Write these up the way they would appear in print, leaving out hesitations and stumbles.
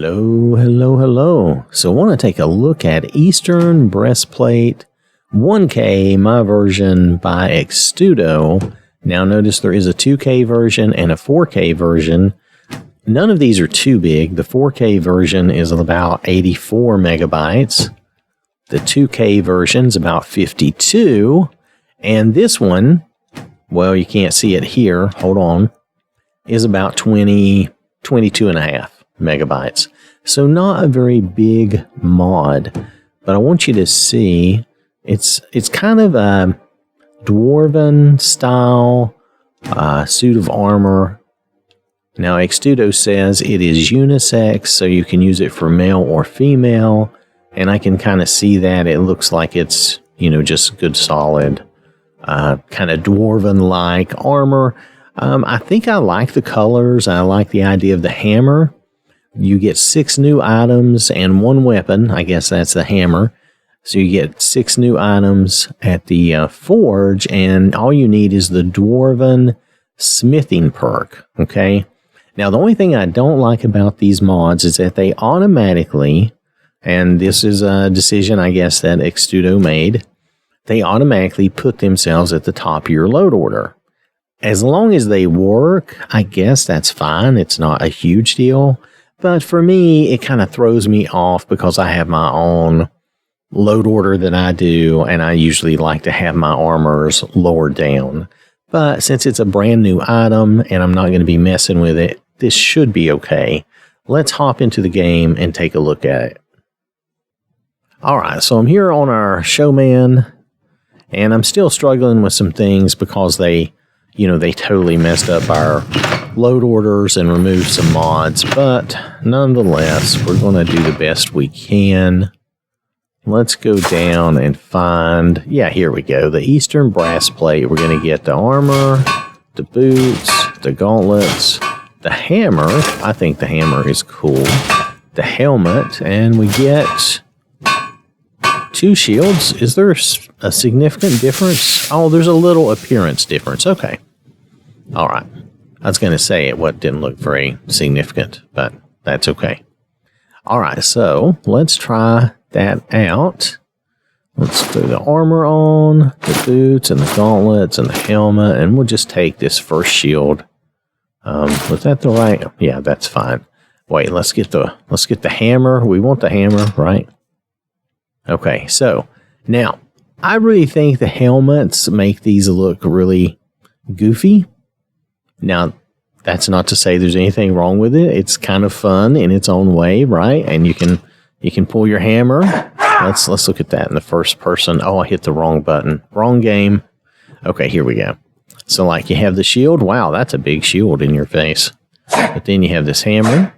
Hello, hello, hello. So I want to take a look at Eastern Breastplate 1K, my version by Xtudo. Now notice there is a 2K version and a 4K version. None of these are too big. The 4K version is about 84 megabytes. The 2K version is about 52. And this one, well, you can't see it here. Hold on. Is about 22 and a half megabytes. So not a very big mod, but I want you to see it's kind of a dwarven style suit of armor. Now Xtudo says it is unisex, so you can use it for male or female, and I can kind of see that. It looks like it's, you know, just good solid kind of dwarven-like armor. I think I like the colors. I like the idea of the hammer. You get 6 new items and 1 weapon. I guess that's the hammer. So you get 6 new items at the forge, and all you need is the dwarven smithing perk. Okay. Now, the only thing I don't like about these mods is that they automatically, and this is a decision I guess that Xtudo made, they automatically put themselves at the top of your load order. As long as they work, I guess that's fine. It's not a huge deal. But for me, it kind of throws me off because I have my own load order that I do, and I usually like to have my armors lower down. But since it's a brand new item and I'm not going to be messing with it, this should be okay. Let's hop into the game and take a look at it. Alright, so I'm here on our showman, and I'm still struggling with some things because they totally messed up our load orders and removed some mods, but nonetheless, we're going to do the best we can. Let's go down and find, here we go, the Eastern Brassplate. We're going to get the armor, the boots, the gauntlets, the hammer. I think the hammer is cool. The helmet, and we get 2 shields. Is there a significant difference? Oh, there's a little appearance difference. Okay. All right. I was going to say it didn't look very significant, but that's okay. All right, so let's try that out. Let's put the armor on, the boots and the gauntlets and the helmet, and we'll just take this first shield. Was that the right? Yeah, that's fine. Wait, let's get the hammer. We want the hammer, right? Okay, so now I really think the helmets make these look really goofy. Now, that's not to say there's anything wrong with it. It's kind of fun in its own way, right? And you can pull your hammer. Let's look at that in the first person. Oh, I hit the wrong button. Wrong game. Okay, here we go. So like you have the shield. Wow, that's a big shield in your face. But then you have this hammer.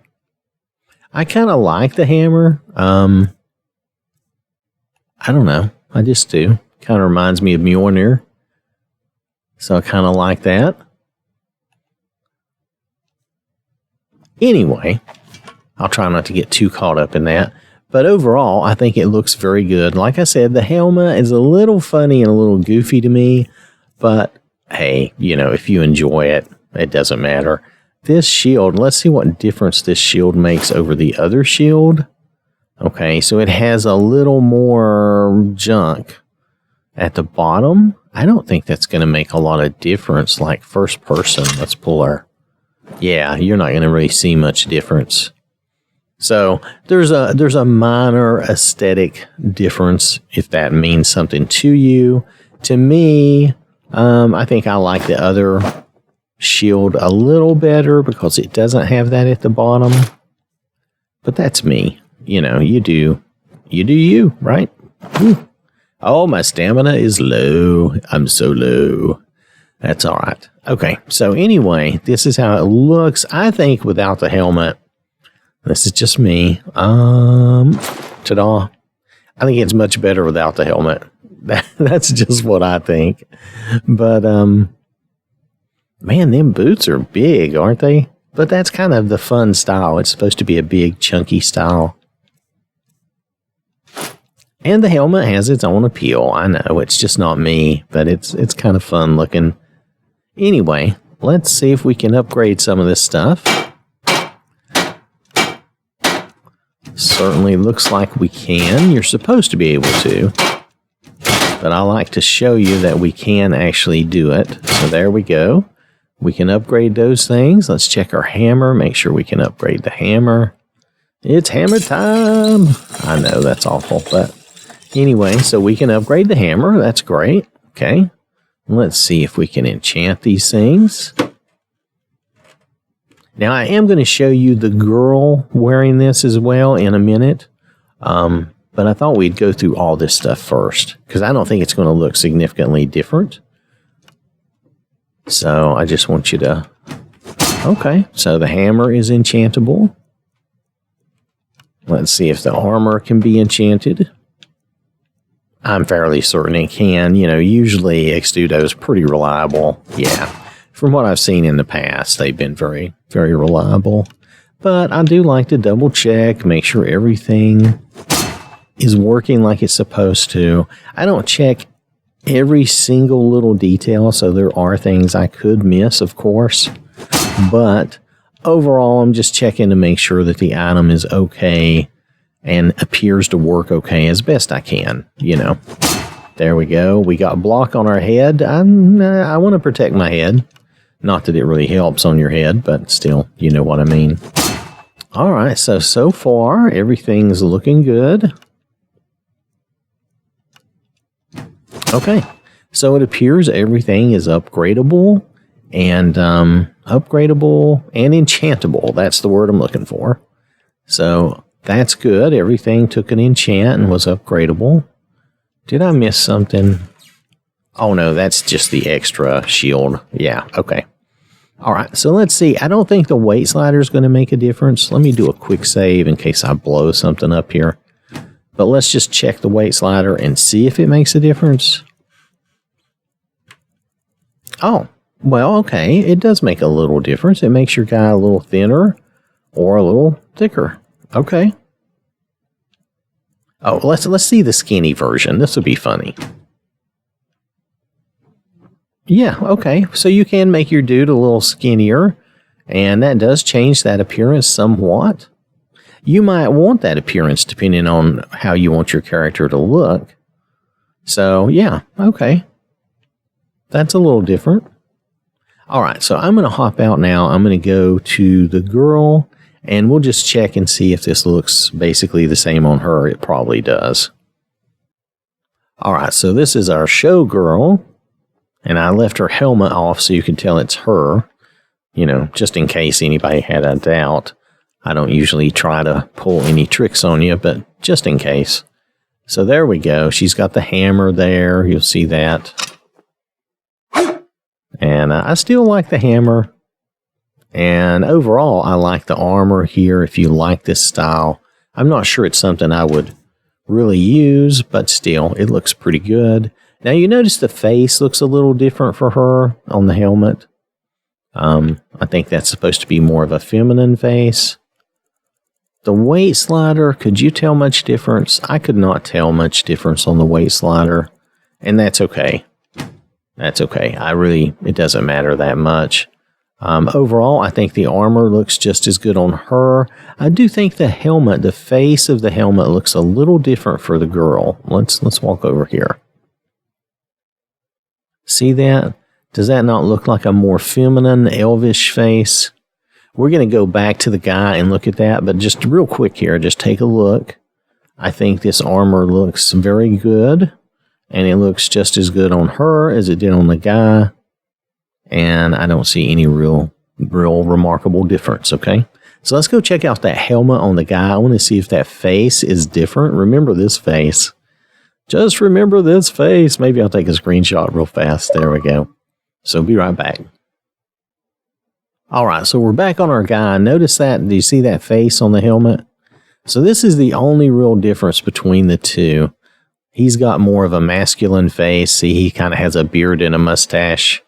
I kind of like the hammer. I don't know. I just do. Kind of reminds me of Mjolnir. So I kind of like that. Anyway, I'll try not to get too caught up in that. But overall, I think it looks very good. Like I said, the helmet is a little funny and a little goofy to me. But hey, if you enjoy it, it doesn't matter. This shield, let's see what difference this shield makes over the other shield. Okay, so it has a little more junk at the bottom. I don't think that's going to make a lot of difference. Like first person, let's pull our... Yeah, you're not going to really see much difference. So there's a minor aesthetic difference, if that means something to you. To me, I think I like the other shield a little better because it doesn't have that at the bottom. But that's me. You do you, right? Whew. Oh, my stamina is low. I'm so low. That's all right. Okay, so anyway, this is how it looks. I think without the helmet, this is just me. Ta-da. I think it's much better without the helmet. That's just what I think. But, man, them boots are big, aren't they? But that's kind of the fun style. It's supposed to be a big, chunky style. And the helmet has its own appeal. I know, it's just not me, but it's kind of fun looking. Anyway, let's see if we can upgrade some of this stuff. Certainly looks like we can. You're supposed to be able to. But I like to show you that we can actually do it. So there we go. We can upgrade those things. Let's check our hammer. Make sure we can upgrade the hammer. It's hammer time. I know that's awful, but anyway, so we can upgrade the hammer. That's great. Okay. Let's see if we can enchant these things. Now, I am going to show you the girl wearing this as well in a minute. But I thought we'd go through all this stuff first, because I don't think it's going to look significantly different. So I just want you to... Okay, so the hammer is enchantable. Let's see if the armor can be enchanted. I'm fairly certain it can. You know, usually Xtudo is pretty reliable. Yeah, from what I've seen in the past, they've been very, very reliable. But I do like to double check, make sure everything is working like it's supposed to. I don't check every single little detail, so there are things I could miss, of course. But overall, I'm just checking to make sure that the item is okay and appears to work okay as best I can, you know. There we go. We got block on our head. I want to protect my head. Not that it really helps on your head, but still, you know what I mean. All right, so far, everything's looking good. Okay, so it appears everything is upgradable and enchantable. That's the word I'm looking for. So that's good. Everything took an enchant and was upgradable. Did I miss something? Oh no, that's just the extra shield. Yeah, okay. All right, so let's see. I don't think the weight slider is going to make a difference. Let me do a quick save in case I blow something up here. But let's just check the weight slider and see if it makes a difference. Oh, well, okay. It does make a little difference. It makes your guy a little thinner or a little thicker. Okay. Oh, let's see the skinny version. This would be funny. Yeah, okay. So you can make your dude a little skinnier, and that does change that appearance somewhat. You might want that appearance depending on how you want your character to look. So, yeah, okay. That's a little different. All right, so I'm going to hop out now. I'm going to go to the girl, and we'll just check and see if this looks basically the same on her. It probably does. All right, so this is our show girl, and I left her helmet off so you can tell it's her, you know, just in case anybody had a doubt. I don't usually try to pull any tricks on you, but just in case. So there we go. She's got the hammer there. You'll see that. And I still like the hammer. And overall, I like the armor here if you like this style. I'm not sure it's something I would really use, but still, it looks pretty good. Now, you notice the face looks a little different for her on the helmet. I think that's supposed to be more of a feminine face. The weight slider, could you tell much difference? I could not tell much difference on the weight slider, and that's okay. That's okay. It doesn't matter that much. Overall, I think the armor looks just as good on her. I do think the helmet, the face of the helmet looks a little different for the girl. Let's walk over here. See that? Does that not look like a more feminine, elvish face? We're going to go back to the guy and look at that, but just real quick here, just take a look. I think this armor looks very good, and it looks just as good on her as it did on the guy, and I don't see any real remarkable difference, okay? So let's go check out that helmet on the guy. I want to see if that face is different. Remember this face. Just remember this face. Maybe I'll take a screenshot real fast. There we go. So be right back. All right, so we're back on our guy. Notice that. Do you see that face on the helmet? So this is the only real difference between the two. He's got more of a masculine face. See, he kind of has a beard and a mustache.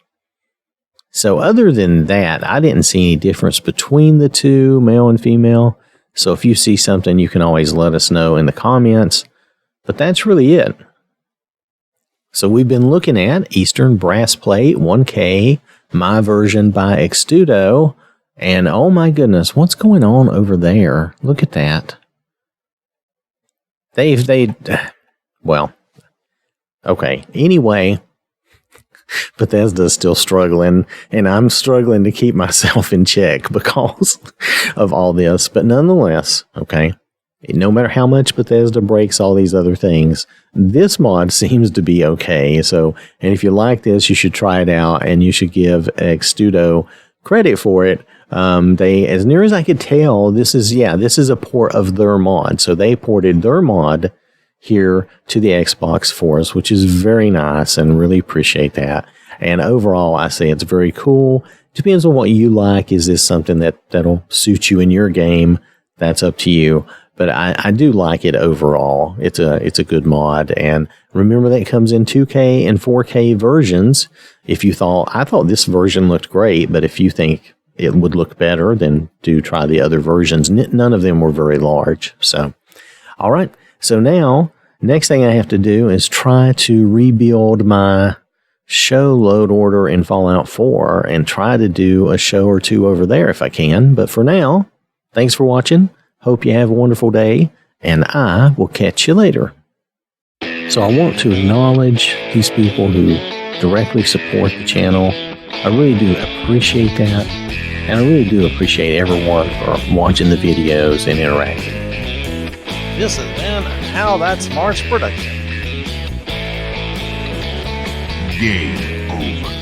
So other than that, I didn't see any difference between the two, male and female. So if you see something, you can always let us know in the comments. But that's really it. So we've been looking at Eastern Brassplate 1K, my version by Xtudo. And oh my goodness, what's going on over there? Look at that. well, okay. Anyway, Bethesda's still struggling, and I'm struggling to keep myself in check because of all this. But nonetheless, okay, no matter how much Bethesda breaks all these other things, this mod seems to be okay. So, and if you like this, you should try it out, and you should give Xtudo credit for it. They, as near as I could tell, this is a port of their mod. So they ported their mod here to the Xbox for us, which is very nice, and really appreciate that. And overall, I say it's very cool. Depends on what you like. Is this something that'll suit you in your game? That's up to you. But I do like it overall. It's a good mod. And remember that it comes in 2K and 4K versions. I thought this version looked great, but if you think it would look better, then do try the other versions. None of them were very large. So, all right. So now, next thing I have to do is try to rebuild my show load order in Fallout 4 and try to do a show or two over there if I can. But for now, thanks for watching. Hope you have a wonderful day, and I will catch you later. So I want to acknowledge these people who directly support the channel. I really do appreciate that, and I really do appreciate everyone for watching the videos and interacting. This has been OwwThatSmarts production. Game over.